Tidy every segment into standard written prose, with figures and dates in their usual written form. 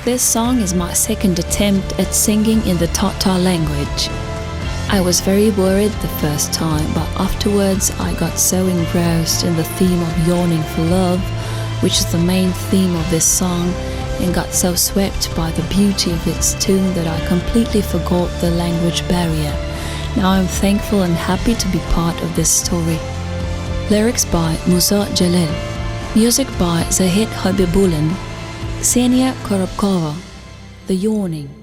This song is my second attempt at singing in the Tatar language. I was very worried the first time, but afterwards I got so engrossed in the theme of yearning for love, which is the main theme of this song, and got so swept by the beauty of its tune that I completely forgot the language barrier. Now I'm thankful and happy to be part of this story. Lyrics by Musa Jalil. Music by Zahid Habibulin. Ksenia Korobkova. The Yawning.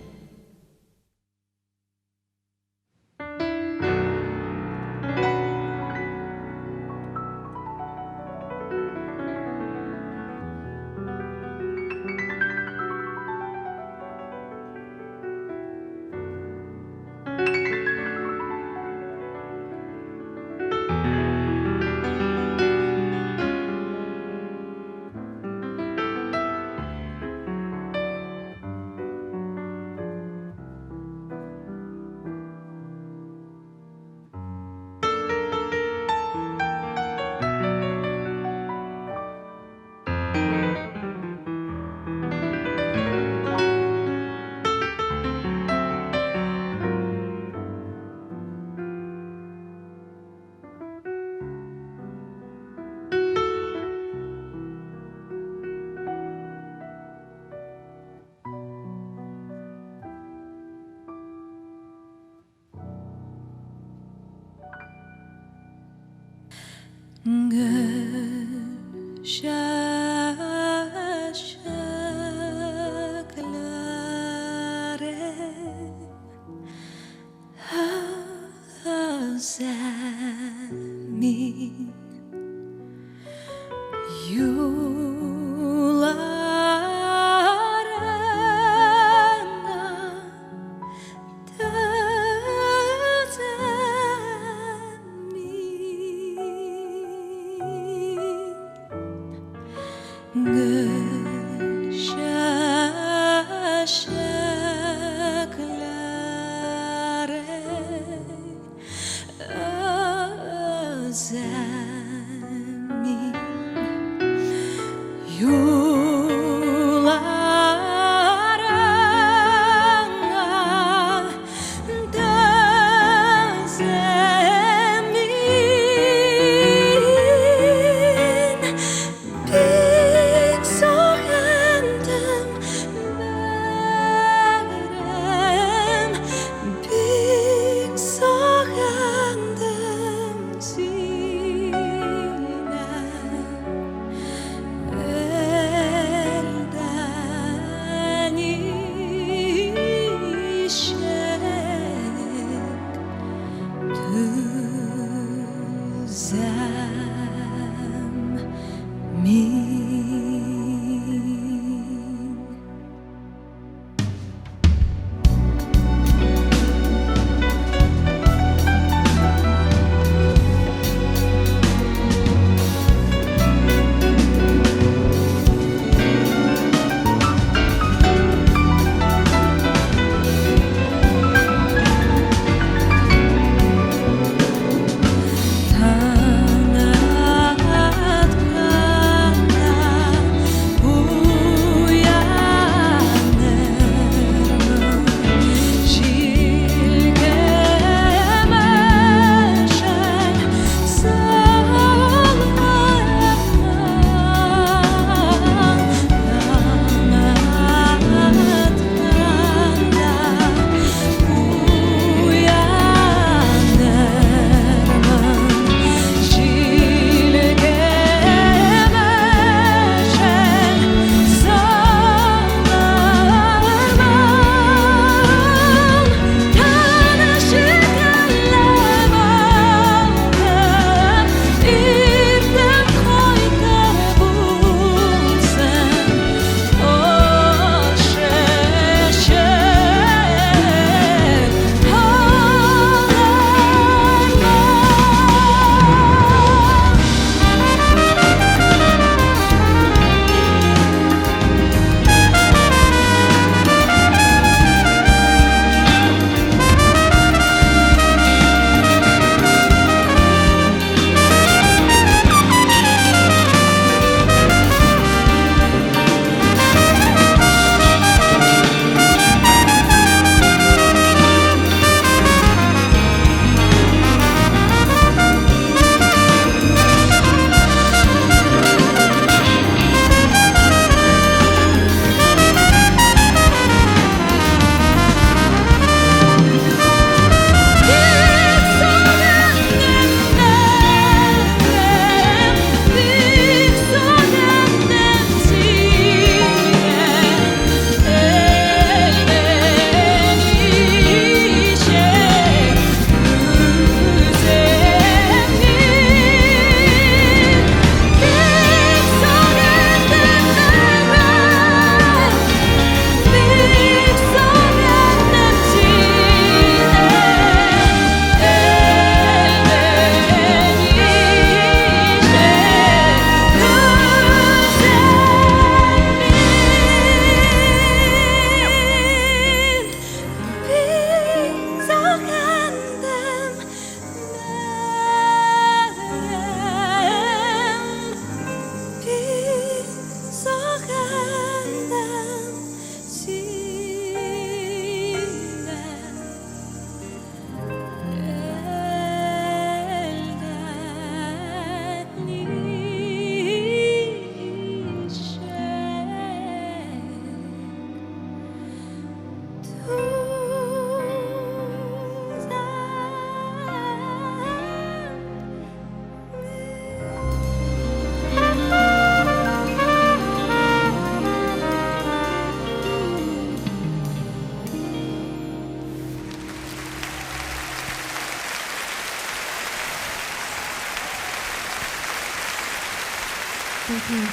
Thank you.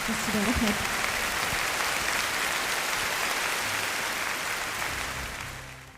Just to go ahead.